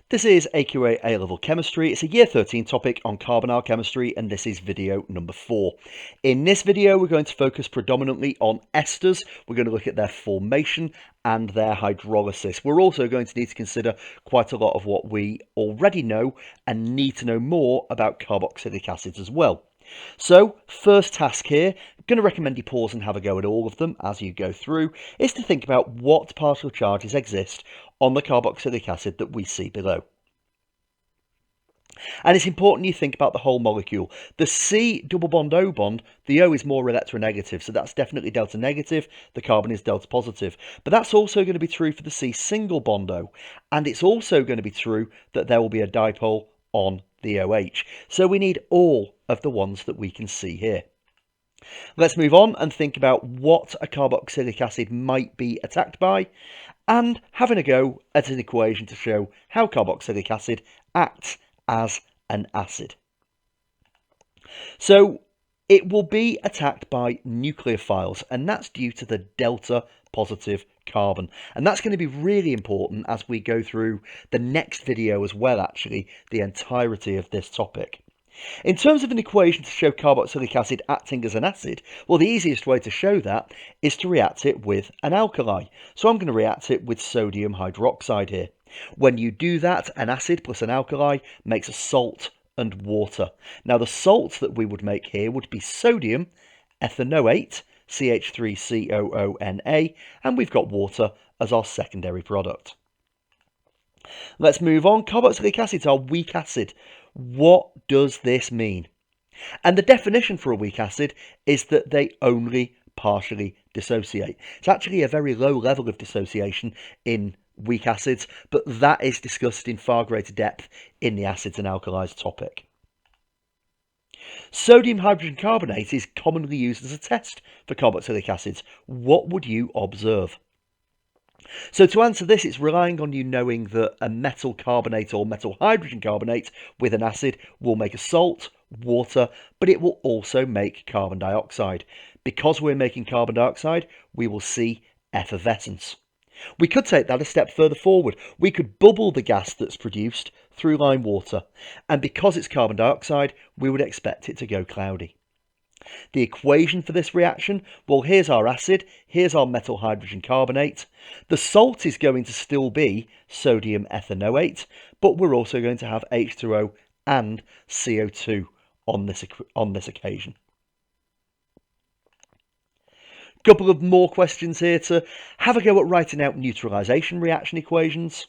This is AQA A-Level Chemistry. It's a Year 13 topic on carbonyl chemistry, and this is video number 4. In this video, we're going to focus predominantly on esters. We're going to look at their formation and their hydrolysis. We're also going to need to consider quite a lot of what we already know and need to know more about carboxylic acids as well. So, first task here, I'm going to recommend you pause and have a go at all of them as you go through, is to think about what partial charges exist on the carboxylic acid that we see below. And it's important you think about the whole molecule. The C double bond O bond, the O is more electronegative, so that's definitely delta negative, the carbon is delta positive. But that's also going to be true for the C single bond O, and it's also going to be true that there will be a dipole on the OH. So we need all of the ones that we can see here. Let's move on and think about what a carboxylic acid might be attacked by, and having a go at an equation to show how carboxylic acid acts as an acid. So it will be attacked by nucleophiles, and that's due to the delta positive carbon, and that's going to be really important as we go through the next video as well, actually the entirety of this topic. In terms of an equation to show carboxylic acid acting as an acid, well, the easiest way to show that is to react it with an alkali. So I'm going to react it with sodium hydroxide here. When you do that, an acid plus an alkali makes a salt and water. Now, the salt that we would make here would be sodium ethanoate, CH3COONA, and we've got water as our secondary product. Let's move on. Carboxylic acids are weak acid. What does this mean? And the definition for a weak acid is that they only partially dissociate. It's actually a very low level of dissociation in weak acids, but that is discussed in far greater depth in the acids and alkalis topic. Sodium hydrogen carbonate is commonly used as a test for carboxylic acids. What would you observe? So to answer this, it's relying on you knowing that a metal carbonate or metal hydrogen carbonate with an acid will make a salt, water, but it will also make carbon dioxide. Because we're making carbon dioxide, we will see effervescence. We could take that a step further forward. We could bubble the gas that's produced through lime water, and because it's carbon dioxide, we would expect it to go cloudy. The equation for this reaction, well, here's our acid, here's our metal hydrogen carbonate. The salt is going to still be sodium ethanoate, but we're also going to have H2O and CO2 on this occasion. Couple of more questions here to have a go at writing out neutralization reaction equations.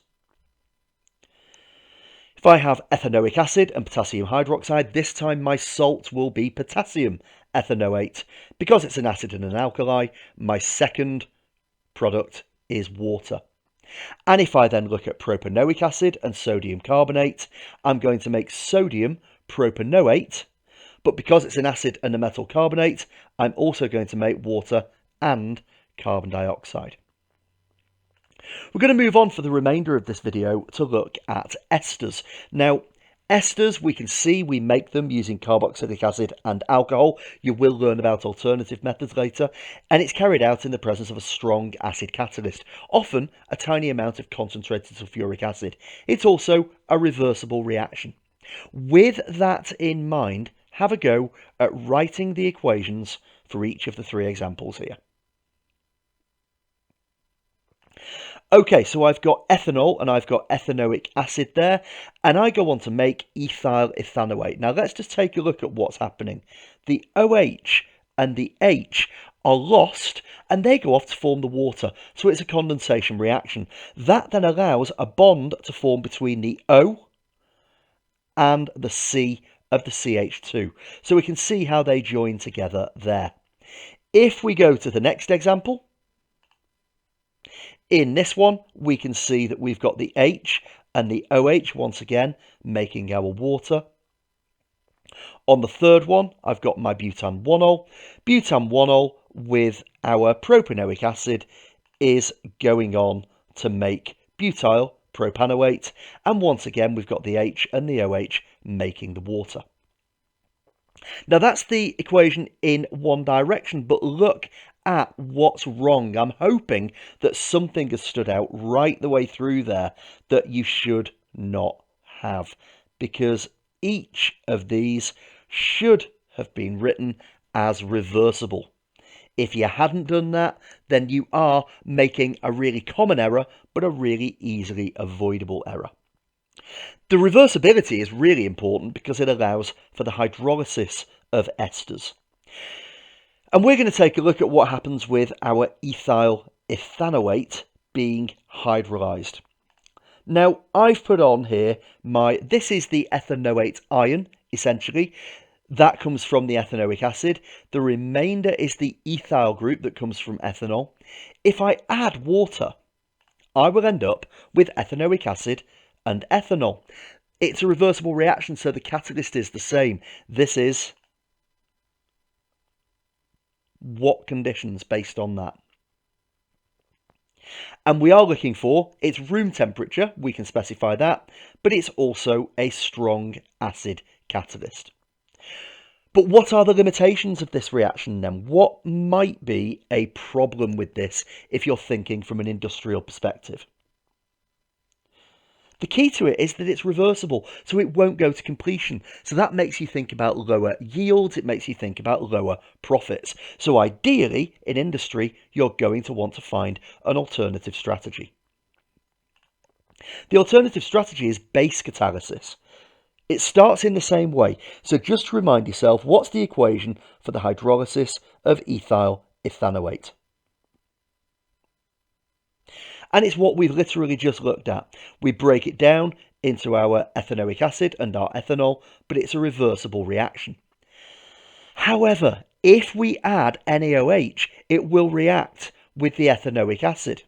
If I have ethanoic acid and potassium hydroxide, this time my salt will be potassium ethanoate. Because it's an acid and an alkali, my second product is water. And if I then look at propanoic acid and sodium carbonate, I'm going to make sodium propanoate, but because it's an acid and a metal carbonate, I'm also going to make water and carbon dioxide. We're going to move on for the remainder of this video to look at esters. Now, esters, we can see we make them using carboxylic acid and alcohol. You will learn about alternative methods later, and it's carried out in the presence of a strong acid catalyst, often a tiny amount of concentrated sulfuric acid. It's also a reversible reaction. With that in mind, have a go at writing the equations for each of the 3 examples here. Okay, so I've got ethanol and I've got ethanoic acid there, and I go on to make ethyl ethanoate. Now let's just take a look at what's happening. The OH and the H are lost and they go off to form the water, so it's a condensation reaction. That then allows a bond to form between the O and the C of the CH2. So we can see how they join together there. If we go to the next example, in this one, we can see that we've got the H and the OH once again making our water. On the third one, I've got my butan-1-ol. Butan-1-ol with our propanoic acid is going on to make butyl propanoate. And once again, we've got the H and the OH making the water. Now that's the equation in one direction, but look at what's wrong. I'm hoping that something has stood out right the way through there that you should not have, because each of these should have been written as reversible. If you hadn't done that, then you are making a really common error, but a really easily avoidable error. The reversibility is really important because it allows for the hydrolysis of esters. And we're going to take a look at what happens with our ethyl ethanoate being hydrolyzed. Now, I've put on here this is the ethanoate ion, essentially. That comes from the ethanoic acid. The remainder is the ethyl group that comes from ethanol. If I add water, I will end up with ethanoic acid and ethanol. It's a reversible reaction, so the catalyst is the same. This is what conditions based on that. And we are looking for, it's room temperature, we can specify that, but it's also a strong acid catalyst. But what are the limitations of this reaction then? What might be a problem with this if you're thinking from an industrial perspective? The key to it is that it's reversible, so it won't go to completion. So that makes you think about lower yields, it makes you think about lower profits. So ideally, in industry, you're going to want to find an alternative strategy. The alternative strategy is base catalysis. It starts in the same way, so just remind yourself, what's the equation for the hydrolysis of ethyl ethanoate? And it's what we've literally just looked at. We break it down into our ethanoic acid and our ethanol, but it's a reversible reaction. However, if we add NaOH, it will react with the ethanoic acid,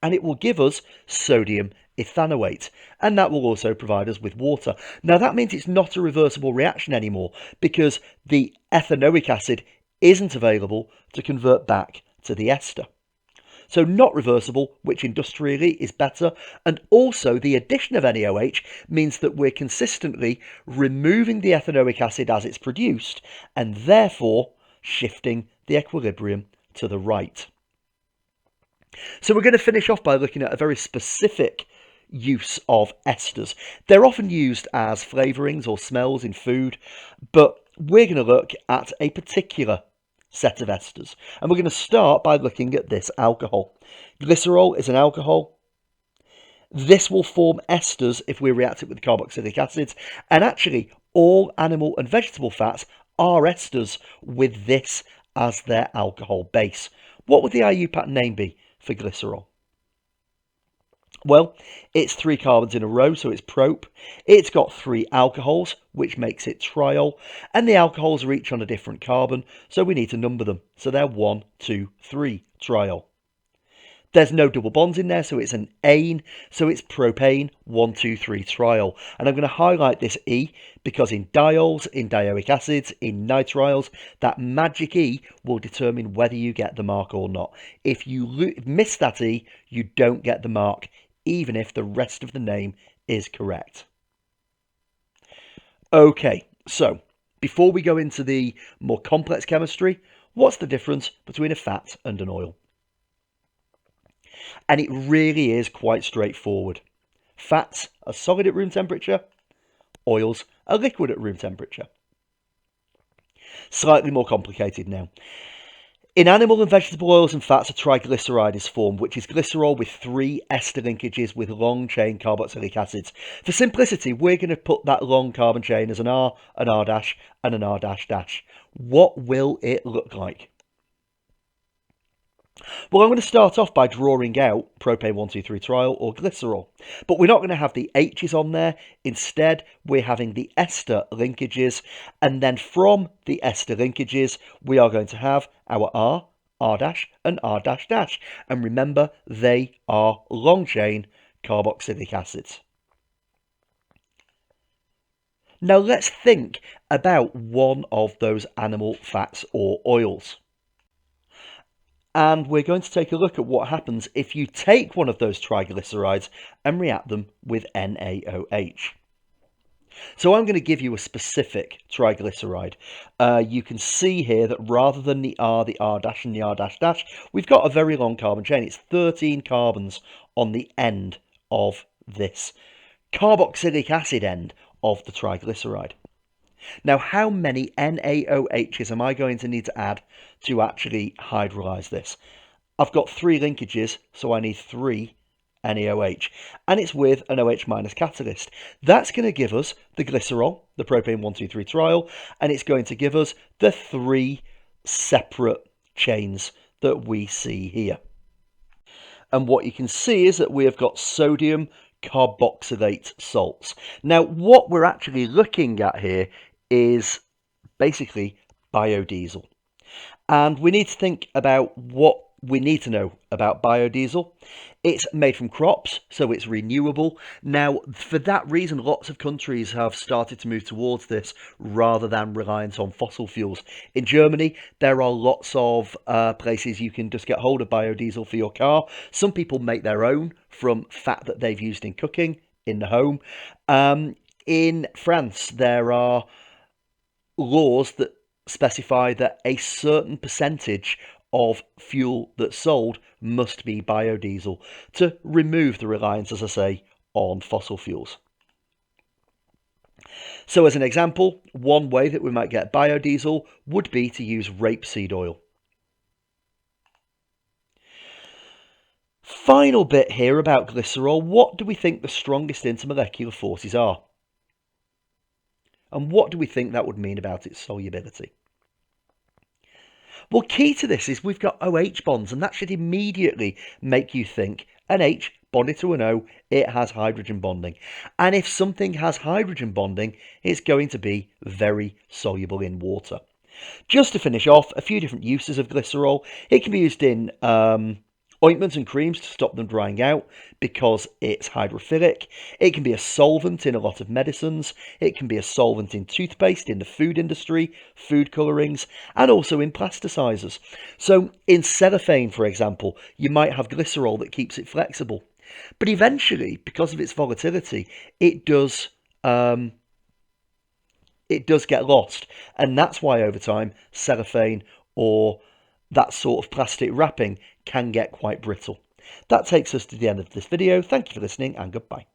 and it will give us sodium ethanoate, and that will also provide us with water. Now that means it's not a reversible reaction anymore, because the ethanoic acid isn't available to convert back to the ester. So not reversible, which industrially is better, and also the addition of NaOH means that we're consistently removing the ethanoic acid as it's produced, and therefore shifting the equilibrium to the right. So we're going to finish off by looking at a very specific use of esters. They're often used as flavourings or smells in food, but we're going to look at a particular set of esters. And we're going to start by looking at this alcohol. Glycerol is an alcohol. This will form esters if we react it with carboxylic acids. And actually, all animal and vegetable fats are esters with this as their alcohol base. What would the IUPAC name be for glycerol? Well, it's 3 carbons in a row, so it's prop. It's got 3 alcohols, which makes it triol. And the alcohols are each on a different carbon, so we need to number them. So they're 1, 2, 3 triol. There's no double bonds in there, so it's an ane, so it's propane 1, 2, 3 triol. And I'm going to highlight this E because in diols, in dioic acids, in nitriles, that magic E will determine whether you get the mark or not. If you miss that E, you don't get the mark, even if the rest of the name is correct. Okay, so before we go into the more complex chemistry, what's the difference between a fat and an oil? And it really is quite straightforward. Fats are solid at room temperature, oils are liquid at room temperature. Slightly more complicated now. In animal and vegetable oils and fats, a triglyceride is formed, which is glycerol with 3 ester linkages with long-chain carboxylic acids. For simplicity, we're going to put that long carbon chain as an R, an R dash, and an R dash dash. What will it look like? Well, I'm going to start off by drawing out propane 1,2,3 triol or glycerol, but we're not going to have the H's on there. Instead, we're having the ester linkages, and then from the ester linkages, we are going to have our R, R dash, and R dash dash. And remember, they are long chain carboxylic acids. Now let's think about one of those animal fats or oils. And we're going to take a look at what happens if you take one of those triglycerides and react them with NaOH. So I'm going to give you a specific triglyceride. You can see here that rather than the R dash, and the R dash dash, we've got a very long carbon chain. It's 13 carbons on the end of this carboxylic acid end of the triglyceride. Now, how many NaOHs am I going to need to add to actually hydrolyze this? I've got 3 linkages, so I need 3 NaOH, and it's with an OH minus catalyst. That's going to give us the glycerol, the propane 1,2,3 triol, and it's going to give us the 3 separate chains that we see here. And what you can see is that we have got sodium carboxylate salts. Now, what we're actually looking at here is basically biodiesel. And we need to think about what we need to know about biodiesel. It's made from crops, so it's renewable. Now, for that reason, lots of countries have started to move towards this rather than reliance on fossil fuels. In Germany, there are lots of places you can just get hold of biodiesel for your car. Some people make their own from fat that they've used in cooking in the home. In France, there are laws that specify that a certain percentage of fuel that's sold must be biodiesel to remove the reliance, as I say, on fossil fuels. So as an example, one way that we might get biodiesel would be to use rapeseed oil. Final bit here about glycerol. What do we think the strongest intermolecular forces are? And what do we think that would mean about its solubility? Well, key to this is we've got OH bonds, and that should immediately make you think an H bonded to an O, it has hydrogen bonding. And if something has hydrogen bonding, it's going to be very soluble in water. Just to finish off, a few different uses of glycerol. It can be used in ointments and creams to stop them drying out because it's hydrophilic. It can be a solvent in a lot of medicines. It can be a solvent in toothpaste, in the food industry, food colorings, and also in plasticizers. So in cellophane, for example, you might have glycerol that keeps it flexible. But eventually, because of its volatility, it does get lost. And that's why over time, cellophane or that sort of plastic wrapping can get quite brittle. That takes us to the end of this video. Thank you for listening, and goodbye.